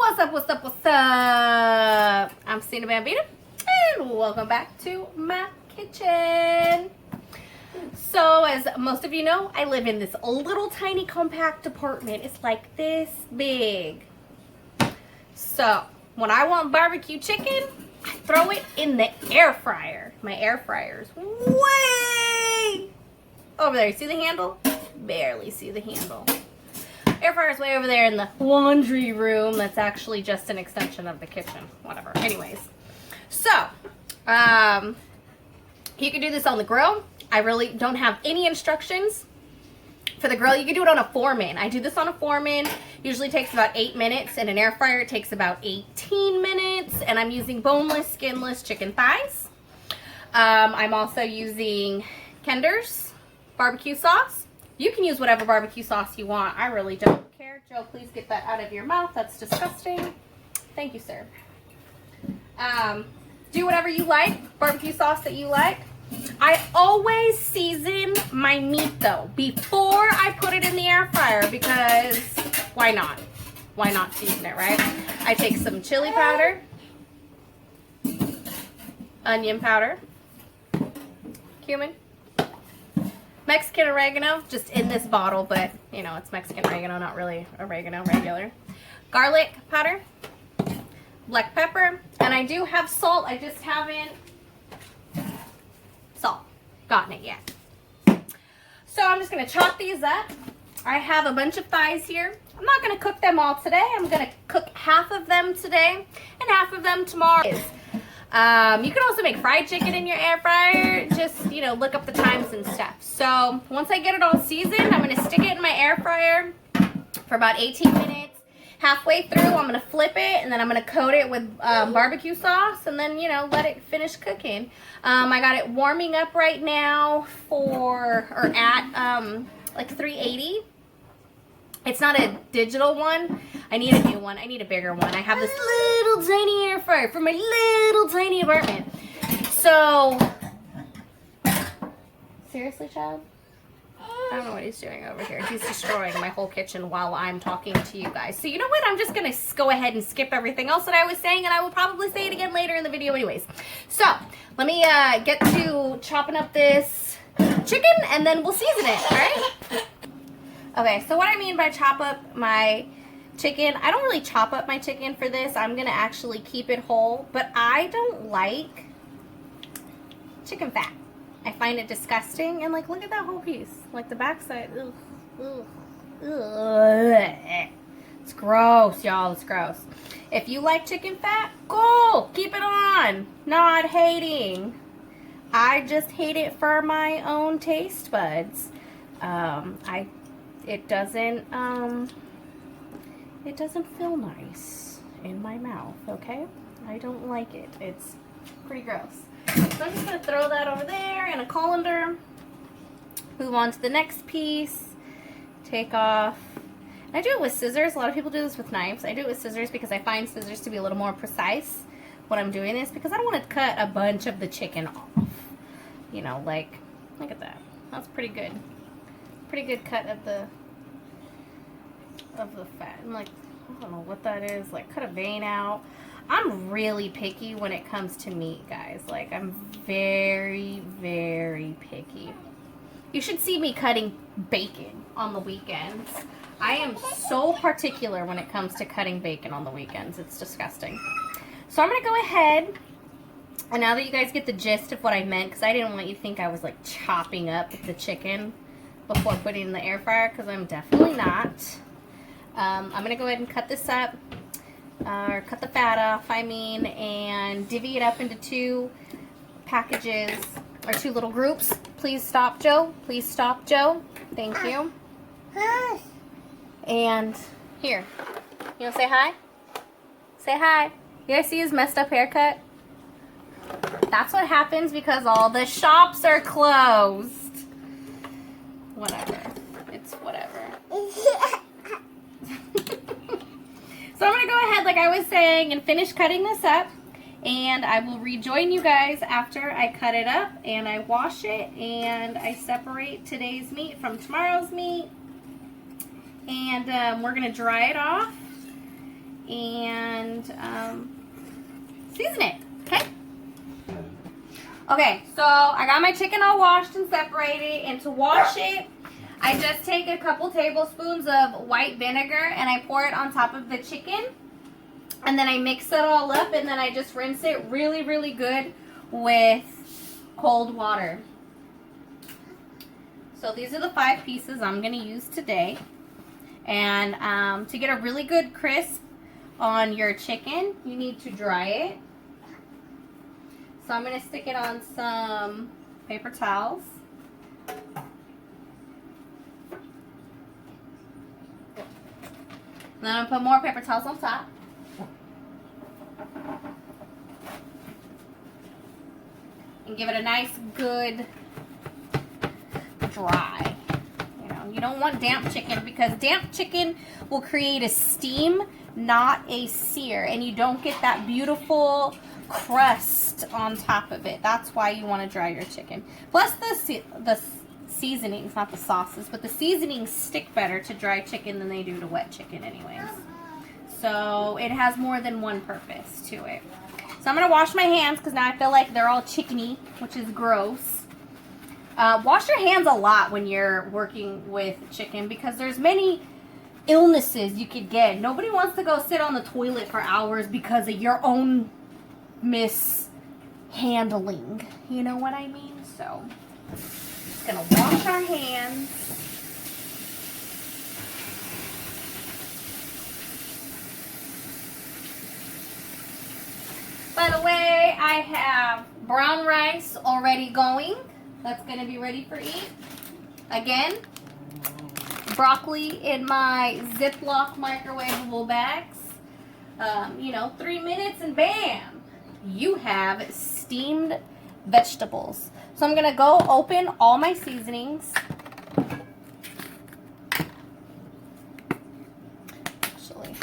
What's up, what's up, what's up? I'm Cena Bambina, and welcome back to my kitchen. So, as most of you know, I live in this little tiny compact apartment. It's like this big. So, when I want barbecue chicken, I throw it in the air fryer. My air fryer's way over there. You see the handle? Barely see the handle. Air fryer's way over there in the laundry room. That's actually just an extension of the kitchen. Whatever. Anyways. So, you can do this on the grill. I really don't have any instructions for the grill. You can do it on a Foreman. I do this on a Foreman. Usually takes about 8 minutes. In an air fryer, it takes about 18 minutes. And I'm using boneless, skinless chicken thighs. I'm also using Kinder's barbecue sauce. You can use whatever barbecue sauce you want. I really don't care. Joe, please get that out of your mouth. That's disgusting. Thank you, sir. Do whatever you like. Barbecue sauce that you like. I always season my meat, though, before I put it in the air fryer because why not? Why not season it, right? I take some chili powder, onion powder, cumin, Mexican oregano, just in this bottle, but, you know, it's Mexican oregano, not really oregano, regular. Garlic powder, black pepper, and I do have salt. I just haven't gotten it yet. So I'm just going to chop these up. I have a bunch of thighs here. I'm not going to cook them all today. I'm going to cook half of them today and half of them tomorrow. You can also make fried chicken in your air fryer. Just, you know, look up the times and stuff. So once I get it all seasoned, I'm going to stick it in my air fryer for about 18 minutes. Halfway through, I'm going to flip it, and then I'm going to coat it with barbecue sauce, and then, you know, let it finish cooking. I got it warming up right now at like 380. It's not a digital one. I need a new one. I need a bigger one. I have this little tiny air fryer for my little tiny apartment. So, seriously, child? I don't know what he's doing over here. He's destroying my whole kitchen while I'm talking to you guys. So you know what? I'm just going to go ahead and skip everything else that I was saying, and I will probably say it again later in the video anyways. So, let me get to chopping up this chicken, and then we'll season it, alright? Okay, so what I mean by chop up my chicken, I don't really chop up my chicken for this. I'm going to actually keep it whole, but I don't like chicken fat. I find it disgusting, and like, look at that whole piece. Like the backside, ugh, ugh, ugh. It's gross, y'all, it's gross. If you like chicken fat, go, keep it on. Not hating. I just hate it for my own taste buds. It doesn't feel nice in my mouth, okay? I don't like it. It's pretty gross. So I'm just going to throw that over there in a colander. Move on to the next piece. Take off. I do it with scissors. A lot of people do this with knives. I do it with scissors because I find scissors to be a little more precise when I'm doing this, because I don't want to cut a bunch of the chicken off. You know, like, look at that. That's pretty good. Pretty good cut of the fat. I'm like, I don't know what that is. Like, cut a vein out. I'm really picky when it comes to meat, guys. Like, I'm very, very picky. You should see me cutting bacon on the weekends. I am so particular when it comes to cutting bacon on the weekends. It's disgusting. So I'm going to go ahead, and now that you guys get the gist of what I meant, because I didn't want you to think I was, like, chopping up the chicken before putting it in the air fryer, because I'm definitely not. I'm going to go ahead and cut this up. Or cut the fat off, I mean, and divvy it up into 2 packages, or 2 little groups. Please stop, Joe. Please stop, Joe. Thank you. And here, you want to say hi? Say hi. You guys see his messed up haircut? That's what happens because all the shops are closed. Whatever. It's whatever. So I'm going to go ahead, like I was saying, and finish cutting this up. And I will rejoin you guys after I cut it up and I wash it and I separate today's meat from tomorrow's meat. And we're going to dry it off. And season it, okay? Okay, so I got my chicken all washed and separated, and to wash it, I just take a couple tablespoons of white vinegar and I pour it on top of the chicken, and then I mix it all up, and then I just rinse it really, really good with cold water. So these are the 5 pieces I'm going to use today, and to get a really good crisp on your chicken, you need to dry it. So I'm going to stick it on some paper towels. And then I'm going to put more paper towels on top. And give it a nice, good dry. You know, you don't want damp chicken because damp chicken will create a steam, not a sear. And you don't get that beautiful crust on top of it. That's why you want to dry your chicken. Plus the seasonings, not the sauces, but the seasonings stick better to dry chicken than they do to wet chicken anyways. So it has more than one purpose to it. So I'm going to wash my hands because now I feel like they're all chickeny, which is gross. Wash your hands a lot when you're working with chicken because there's many illnesses you could get. Nobody wants to go sit on the toilet for hours because of your own mishandling. You know what I mean? So, just gonna wash our hands. By the way, I have brown rice already going. That's gonna be ready for eat. Again, broccoli in my Ziploc microwavable bags. 3 minutes and bam! You have steamed vegetables. So I'm going to go open all my seasonings. Actually,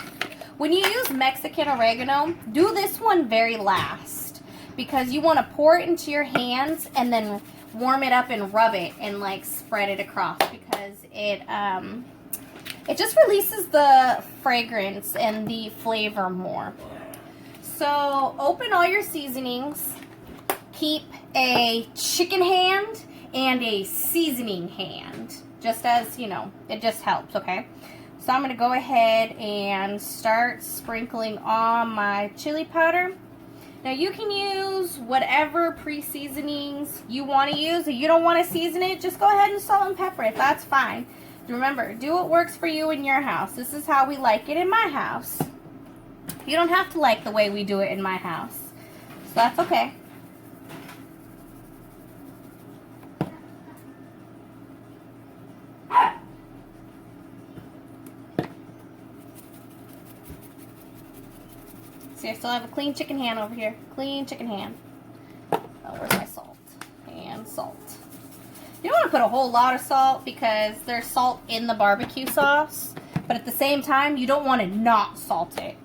when you use Mexican oregano, do this one very last because you want to pour it into your hands and then warm it up and rub it and like spread it across because it just releases the fragrance and the flavor more. So open all your seasonings. Keep a chicken hand and a seasoning hand. Just as, it just helps, okay? So I'm going to go ahead and start sprinkling on my chili powder. Now you can use whatever pre-seasonings you want to use. If you don't want to season it, just go ahead and salt and pepper it. That's fine. Remember, do what works for you in your house. This is how we like it in my house. You don't have to like the way we do it in my house. So that's okay. See, I still have a clean chicken hand over here. Clean chicken hand. Oh, where's my salt? And salt. You don't want to put a whole lot of salt because there's salt in the barbecue sauce. But at the same time, you don't want to not salt it.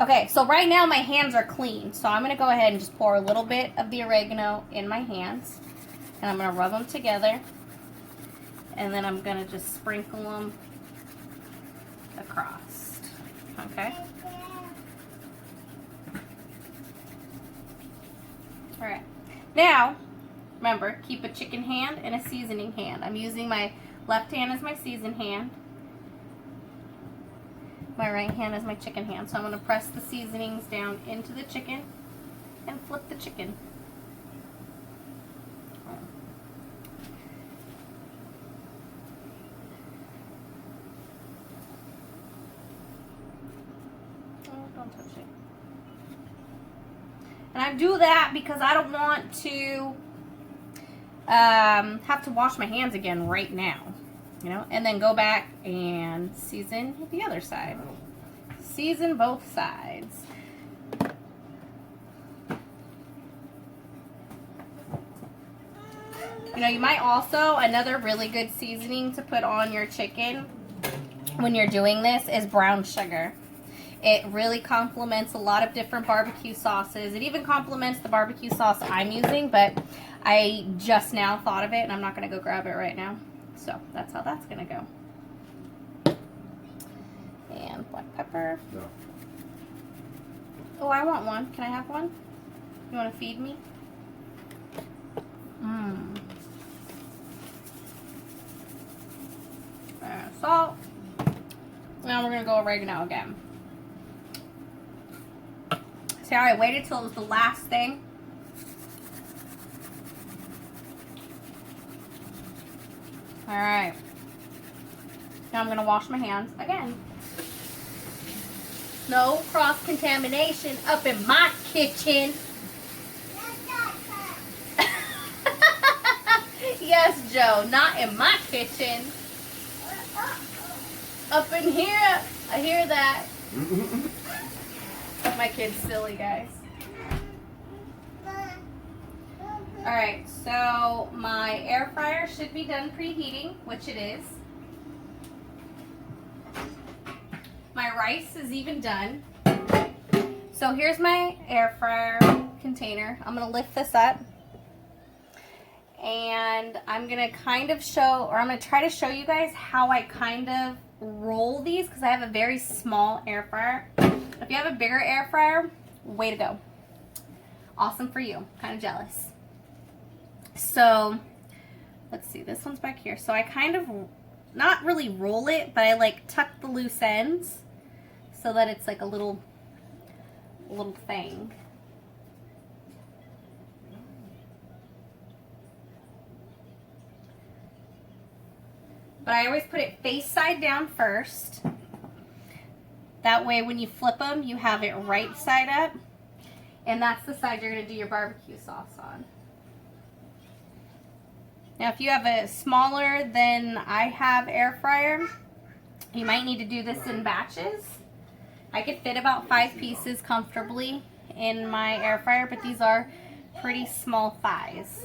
Okay, so right now my hands are clean. So I'm going to go ahead and just pour a little bit of the oregano in my hands. And I'm going to rub them together. And then I'm going to just sprinkle them across. Okay? Alright. Now, remember, keep a chicken hand and a seasoning hand. I'm using my left hand as my seasoned hand. My right hand is my chicken hand. So I'm going to press the seasonings down into the chicken and flip the chicken. Oh, don't touch it. And I do that because I don't want to have to wash my hands again right now. And then go back and season the other side. Season both sides. You might also, another really good seasoning to put on your chicken when you're doing this is brown sugar. It really complements a lot of different barbecue sauces. It even complements the barbecue sauce I'm using, but I just now thought of it and I'm not going to go grab it right now. So that's how that's going to go. And black pepper. Oh, I want one. Can I have one? You want to feed me? Salt. Now we're gonna go oregano again. See how I waited till it was the last thing? Alright. Now I'm gonna wash my hands again. No cross-contamination up in my kitchen. Yes, Joe, not in my kitchen. Up in here, I hear that. My kid's silly, guys. Alright, so my air fryer should be done preheating, which it is. My rice is even done. So here's my air fryer container. I'm going to lift this up. And I'm going to kind of show, or I'm going to try to show you guys how I kind of roll these, because I have a very small air fryer. If you have a bigger air fryer, way to go. Awesome for you. Kind of jealous. So, let's see. This one's back here. So I kind of, not really roll it, but I like tuck the loose ends so that it's like a little thing. But I always put it face side down first. That way when you flip them, you have it right side up. And that's the side you're going to do your barbecue sauce on. Now if you have a smaller than I have air fryer, you might need to do this in batches. I could fit about 5 pieces comfortably in my air fryer, but these are pretty small thighs.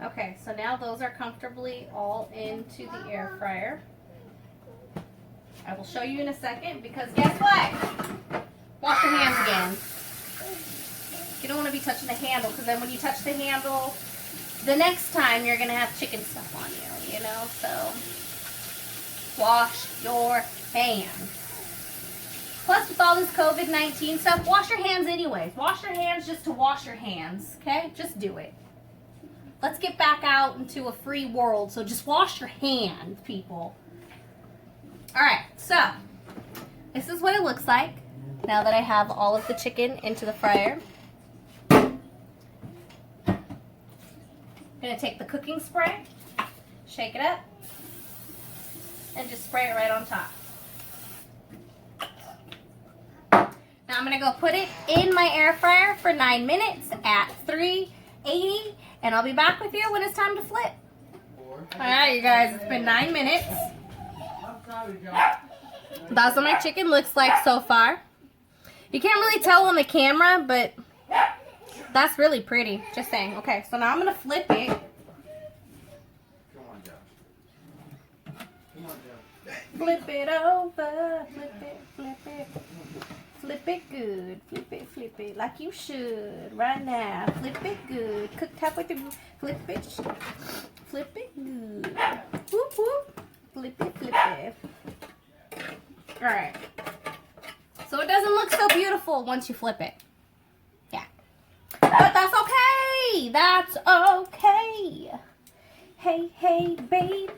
Okay, so now those are comfortably all into the air fryer. I will show you in a second, because guess what? Wash your hands again. You don't want to be touching the handle, because then when you touch the handle, the next time you're going to have chicken stuff on you, you know? So, wash your hands. Plus, with all this COVID-19 stuff, wash your hands anyways. Wash your hands just to wash your hands, okay? Just do it. Let's get back out into a free world, so just wash your hands, people. Alright, so this is what it looks like now that I have all of the chicken into the fryer. I'm going to take the cooking spray, shake it up, and just spray it right on top. Now I'm going to go put it in my air fryer for 9 minutes at 380. And I'll be back with you when it's time to flip. Alright, you guys, it's been 9 minutes. That's what my chicken looks like so far. You can't really tell on the camera, but that's really pretty. Just saying. Okay, so now I'm going to flip it. Come on, Josh. Come on, Josh. Flip it over. Flip it, flip it. Flip it good. Flip it like you should right now. Flip it good. Cook halfway through. Flip it good. Whoop whoop. Flip it. Alright. So it doesn't look so beautiful once you flip it. Yeah. But that's okay. That's okay. Hey, baby.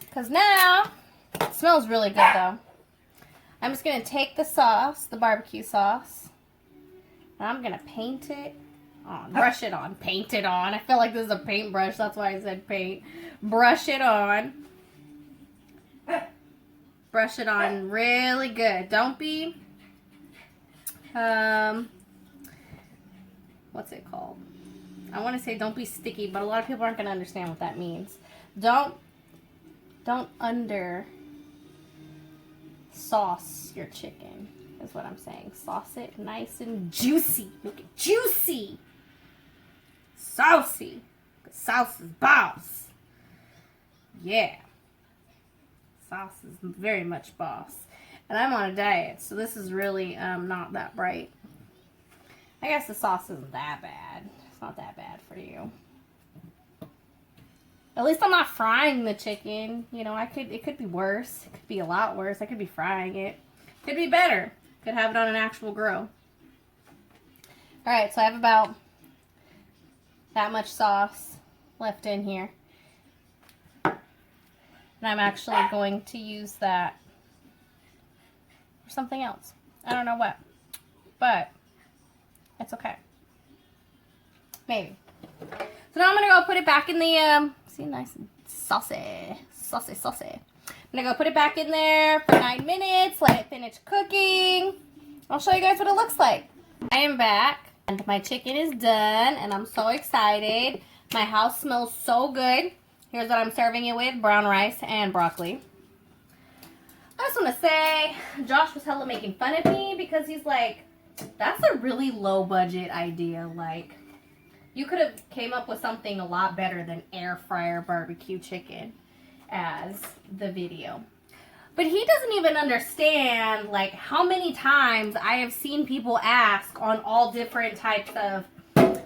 Because now, it smells really good though. I'm just going to take the sauce, the barbecue sauce, and I'm going to paint it on. Brush it on. Paint it on. I feel like this is a paintbrush. That's why I said paint. Brush it on. Brush it on really good. Don't be, what's it called? I want to say don't be sticky, but a lot of people aren't going to understand what that means. Don't under sauce your chicken is what I'm saying. Sauce it nice and juicy. Make it juicy. Saucy. Because sauce is boss. Yeah. Sauce is very much boss. And I'm on a diet, so this is really not that bright. I guess the sauce isn't that bad. It's not that bad for you. At least I'm not frying the chicken. You know, it could be worse. It could be a lot worse. I could be frying it. Could be better. Could have it on an actual grill. Alright, so I have about that much sauce left in here. And I'm actually going to use that for something else. I don't know what. But it's okay. Maybe. So now I'm going to go put it back in the, see, nice and saucy. Saucy, saucy. I'm going to go put it back in there for 9 minutes. Let it finish cooking. I'll show you guys what it looks like. I am back. And my chicken is done. And I'm so excited. My house smells so good. Here's what I'm serving it with. Brown rice and broccoli. I just want to say, Josh was hella making fun of me because he's like, that's a really low budget idea. Like, you could have came up with something a lot better than Air Fryer BBQ Chicken as the video. But he doesn't even understand, like, how many times I have seen people ask on all different types of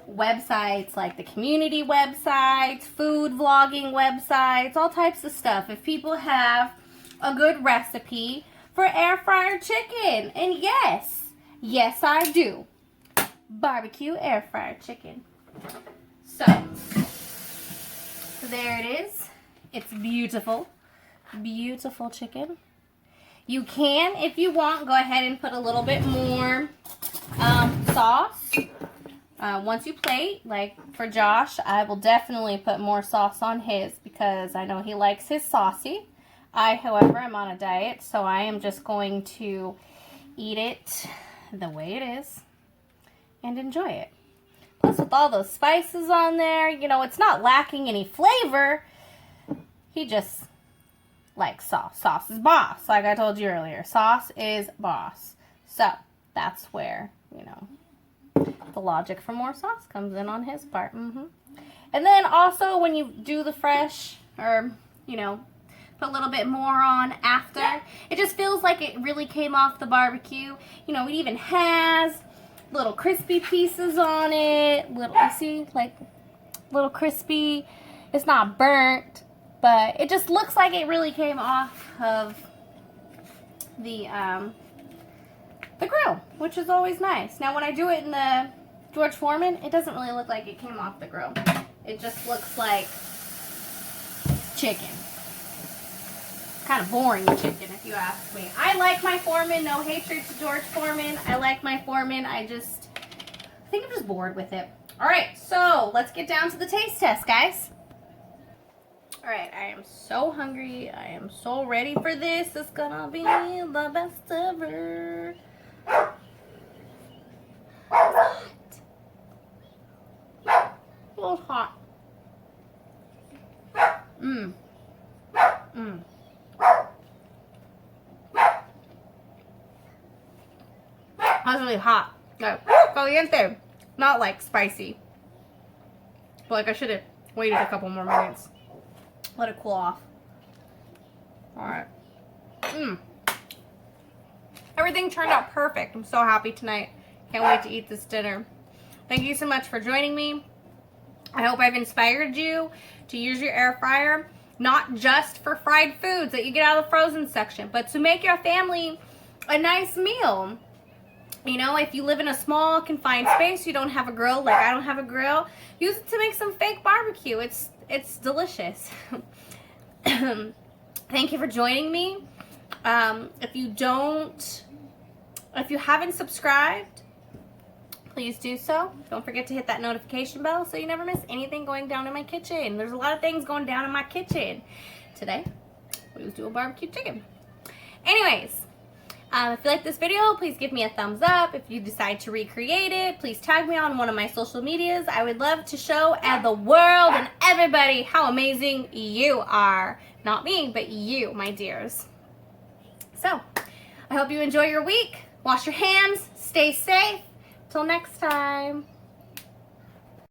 websites, like the community websites, food vlogging websites, all types of stuff, if people have a good recipe for air fryer chicken. And yes I do. Barbecue air fryer chicken. So there it is. It's beautiful. Beautiful chicken. You can, if you want, go ahead and put a little bit more sauce. Once you plate, like for Josh, I will definitely put more sauce on his because I know he likes his saucy. I, however, am on a diet, so I am just going to eat it the way it is and enjoy it. Plus, with all those spices on there, you know, it's not lacking any flavor. He just likes sauce. Sauce is boss, like I told you earlier. Sauce is boss. So, that's where, you know, the logic for more sauce comes in on his part. And then also, when you do the fresh, or, you know, put a little bit more on after, it just feels like it really came off the barbecue. You know, it even has little crispy pieces on it. Little, you see, like little crispy. It's not burnt, but it just looks like it really came off of the grill, which is always nice. Now, when I do it in the George Foreman, it doesn't really look like it came off the grill. It just looks like chicken. Kind of boring chicken, if you ask me. I like my Foreman. No hatred to George Foreman. I like my Foreman. I think I'm just bored with it. All right, so let's get down to the taste test, guys. All right, I am so hungry. I am so ready for this. It's gonna be the best ever. Hot. A little hot. That's really hot. Like, caliente. Not like spicy. But like I should have waited a couple more minutes. Let it cool off. Alright. Everything turned out perfect. I'm so happy tonight. Can't wait to eat this dinner. Thank you so much for joining me. I hope I've inspired you to use your air fryer, not just for fried foods that you get out of the frozen section, but to make your family a nice meal. You know, if you live in a small, confined space, you don't have a grill, like I don't have a grill, use it to make some fake barbecue. It's delicious. Thank you for joining me. If you haven't subscribed, please do so. Don't forget to hit that notification bell so you never miss anything going down in my kitchen. There's a lot of things going down in my kitchen. Today, we was doing barbecue chicken. Anyways, if you like this video, please give me a thumbs up. If you decide to recreate it, please tag me on one of my social medias. I would love to show the world and everybody how amazing you are. Not me, but you, my dears. So, I hope you enjoy your week. Wash your hands. Stay safe. Till next time.